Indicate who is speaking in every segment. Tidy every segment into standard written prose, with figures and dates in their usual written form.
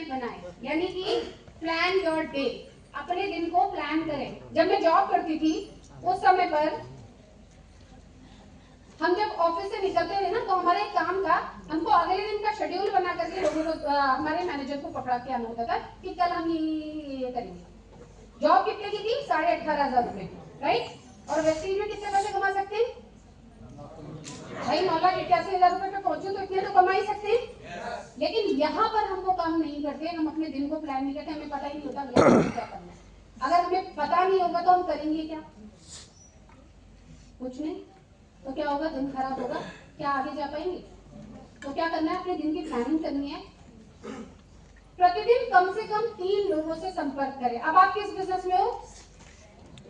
Speaker 1: ये बनाए, यानी कि प्लान योर डे, अपने दिन को प्लान करें। जब मैं जॉब करती थी उस समय पर हम जब ऑफिस से निकलते थे ना, तो हमारा एक काम था, हमको अगले दिन का शेड्यूल बना करके लोगों को हमारे मैनेजर को पकड़ा के आना होता था कि कल हम ये करेंगे। जॉब कितने की थी? 18,500 रुपए, राइट? और वेस्टेज में कितने पैसे कमा सकते हैं भाई? 9,81,000 रुपए पे पहुंचे तो इतने तो कमा ही सकते हैं। लेकिन यहाँ पर हम वो काम नहीं करते, हम अपने दिन को प्लान नहीं करते, हमें पता ही नहीं होता क्या करना है। अगर हमें पता नहीं होगा तो हम करेंगे क्या? कुछ नहीं। तो क्या होगा? दिन खराब होगा, क्या आगे जा पाएंगे? तो क्या करना है? अपने दिन की प्लानिंग करनी है। प्रतिदिन कम से कम 3 लोगों से संपर्क करें। अब आप किस बिजनेस में हो?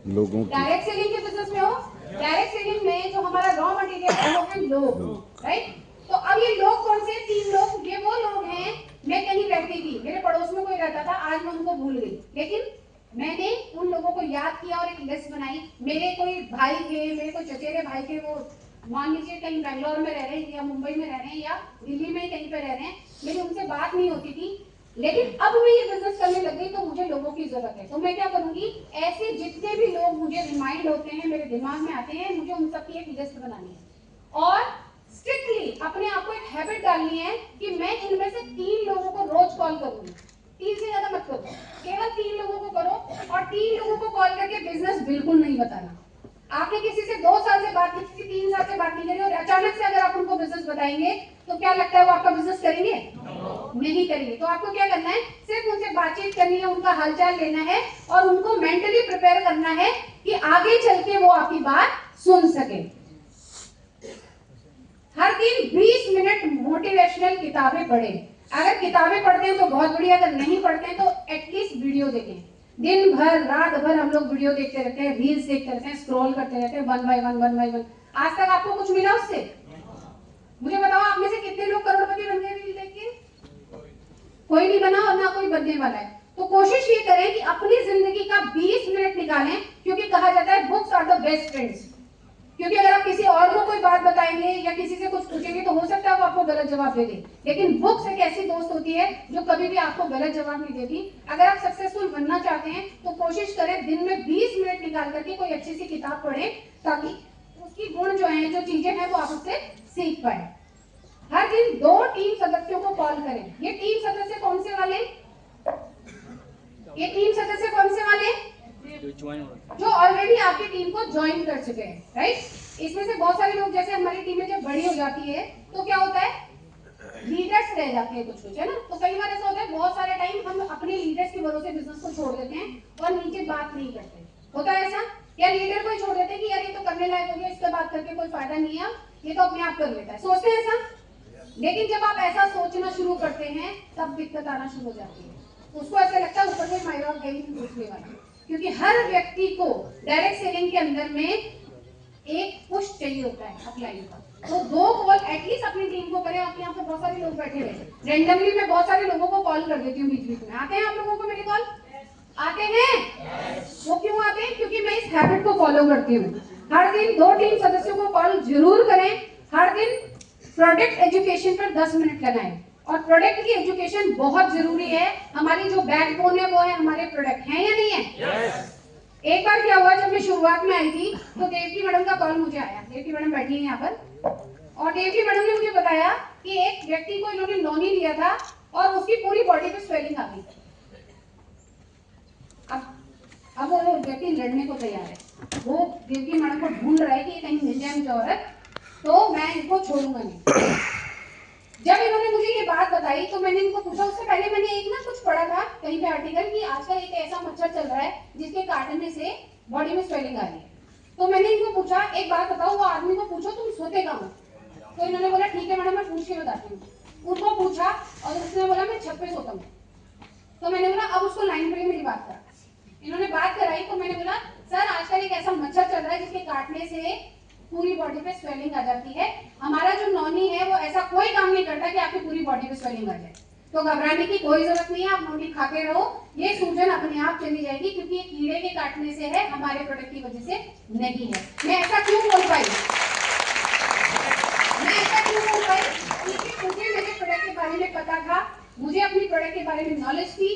Speaker 2: लोगों की
Speaker 1: डायरेक्ट सेलिंग के बिजनेस में हो। डायरेक्ट सेलिंग में जो हमारा रॉ मटेरियल है वो है लोग, राइट? तो अब ये लोग कौन से? 3 लोग। ये वो लोग हैं, मैं कहीं रहती थी, मेरे पड़ोस में कोई रहता था, आज मैं उनको भूल गई, लेकिन मैंने उन लोगों को याद किया और एक लिस्ट बनाई। मेरे कोई भाई थे, मेरे कोई चचेरे भाई थे, वो मान लीजिए कहीं बैंगलोर में रह रहे हैं या मुंबई में रह रहे हैं या दिल्ली में कहीं पे रह रहे हैं, मेरी उनसे बात नहीं होती थी। लेकिन अब मैं ये बिजनेस करने लग गई तो मुझे लोगों की जरूरत है। तो मैं क्या करूंगी? ऐसे जितने भी लोग मुझे रिमाइंड होते हैं, मेरे दिमाग में आते हैं, मुझे उन सबकी एक लिस्ट बनानी है और स्ट्रिक्टली अपने आप को एक हैबिट डालनी है कि मैं इनमें से 3 लोगों को रोज कॉल करूंगी। 3 से ज्यादा मत करो, केवल 3 लोगों को करो और 3 लोगों को कॉल करके बिजनेस बिल्कुल नहीं बताना। आपने किसी से 2 साल से बात की, किसी 3 साल से बात नहीं करी और अचानक से अगर आप उनको बिजनेस बताएंगे तो क्या लगता है वो आपका बिजनेस करेंगे? नहीं करेंगे। तो आपको क्या करना है? सिर्फ उनसे बातचीत करनी है, उनका हालचाल लेना है और उनको मेंटली प्रिपेयर करना है कि आगे चल के वो आपकी बात सुन सके। हर दिन 20 मिनट मोटिवेशनल किताबें पढ़ें। अगर किताबें पढ़ते हैं तो बहुत बढ़िया, अगर नहीं पढ़ते हैं तो एटलीस्ट वीडियो देखें। दिन भर रात भर हम लोग वीडियो देखते रहते हैं, रील्स देखते रहते हैं, स्क्रॉल करते रहते हैं, वन बाय वन। आज तक आपको कुछ मिला उससे? मुझे बताओ, आप में से कितने लोग करोड़पति बन गए रील देख के? कोई नहीं बना और ना कोई बनने वाला है। तो कोशिश ये करें कि अपनी जिंदगी का 20 मिनट निकालें, क्योंकि कहा जाता है books are the best friends. क्योंकि अगर आप किसी और को कोई बात बताएंगे या किसी से कुछ पूछेंगे तो हो सकता है वो आपको गलत जवाब दे दे, लेकिन बुक्स एक ऐसी दोस्त होती है जो कभी भी आपको गलत जवाब नहीं देती। अगर आप सक्सेसफुल बनना चाहते हैं तो कोशिश करें दिन में 20 मिनट निकाल करके कोई अच्छी सी किताब पढ़ें, ताकि उसकी गुण जो है, जो चीजें हैं, वो आप उससे सीख पाए। हर दिन 2 टीम सदस्यों को कॉल करें। ये टीम सदस्य कौन से वाले? ये टीम सदस्य कौन से वाले? जो ऑलरेडी आपकी टीम को ज्वाइन कर चुके हैं, राइट? इसमें से बहुत सारे लोग, जैसे हमारी टीम में जब बड़ी हो जाती है तो क्या होता है? लीडर्स रह जाते हैं कुछ, है ना? तो कई बार ऐसा होता है, बहुत सारे टाइम हम अपने लीडर्स के भरोसे बिजनेस को छोड़ देते हैं और नीचे बात नहीं करते। होता है ऐसा? या लीडर को ही छोड़ देते हैं कि यार ये तो करने लायक हो गया, इससे बात करके कोई फायदा नहीं है, ये तो अपने आप कर लेता है। सोचते हैं ऐसा? लेकिन जब आप ऐसा सोचना शुरू करते हैं तब दिक्कत आना शुरू हो जाती है। उसको ऐसा लगता है ऊपर से मायरा गई पूछने वाला, क्योंकि हर व्यक्ति को डायरेक्ट सेलिंग के अंदर में एक पुश चाहिए होता है अपलाइन का। तो 2 कॉल एटलीस्ट अपनी टीम को करें। आपके यहाँ पे बहुत सारे लोग बैठे हुए, रेंडमली मैं बहुत सारे लोगों को कॉल कर देती हूँ बीच बीच में। आते हैं आप लोगों को मेरे कॉल? आते हैं? वो क्यों आते हैं? क्योंकि मैं इस हैबिट को फॉलो करती हूँ। हर दिन 2 टीम सदस्यों को कॉल जरूर करें। हर दिन प्रोडक्ट एजुकेशन पर 10 मिनट लगाएं और प्रोडक्ट की एजुकेशन बहुत जरूरी है। हमारी जो बैकबोन है वो है हमारे प्रोडक्ट, हैं या नहीं है? yes. एक बार क्या हुआ, जब मैं शुरुआत में आई थी तो देवकी मैडम का कॉल मुझे आया। देवकी मैडम बैठी है यहाँ पर, और देवकी मैडम ने मुझे बताया कि एक व्यक्ति को इन्होंने नॉनी दिया था और उसकी पूरी बॉडी पे स्वेलिंग आ गई। अब वो व्यक्ति लड़ने को तैयार है, वो देवकी मैडम को ढूंढ रहा है कि कहीं मिल जाए मुझे औरत, तो मैं इनको छोड़ूंगा नहीं। जब इन्होंने मुझे ये बात बताई तो मैंने इनको पूछा, उससे पहले मैंने एक ना कुछ पढ़ा था कहीं पे आर्टिकल कि आजकल एक ऐसा मच्छर चल रहा है जिसके काटने से बॉडी में स्वेलिंग आ रही है। तो मैंने इनको पूछा, एक बात बताओ, वो आदमी को पूछो तुम सोते कहाँ हो? तो इन्होंने बोला ठीक है मैडम, मैं पूछ के बताती हूँ। उनको पूछा और उसने बोला मैं छत पे सोता हूँ। तो मैंने बोला अब उसको लाइन पे मेरी बात करा। इन्होंने बात कराई तो मैंने बोला सर आजकल एक ऐसा मच्छर चल रहा है जिसके काटने से पूरी बॉडी पे स्वेलिंग आ जाती है। हमारा जो नॉनी है वो ऐसा कोई काम नहीं करता कि आपकी पूरी बॉडी पे स्वेलिंग आ जाए। तो घबराने की कोई जरूरत नहीं है, आप नॉनी खाते रहो, ये सूजन अपने आप चली जाएगी, क्योंकि ये कीड़े के काटने से है, हमारे प्रोडक्ट की वजह से नहीं है। मैं ऐसा क्यों बोल पाई? क्योंकि मुझे मेरे प्रोडक्ट के बारे में पता था, मुझे अपनी प्रोडक्ट के बारे में नॉलेज थी,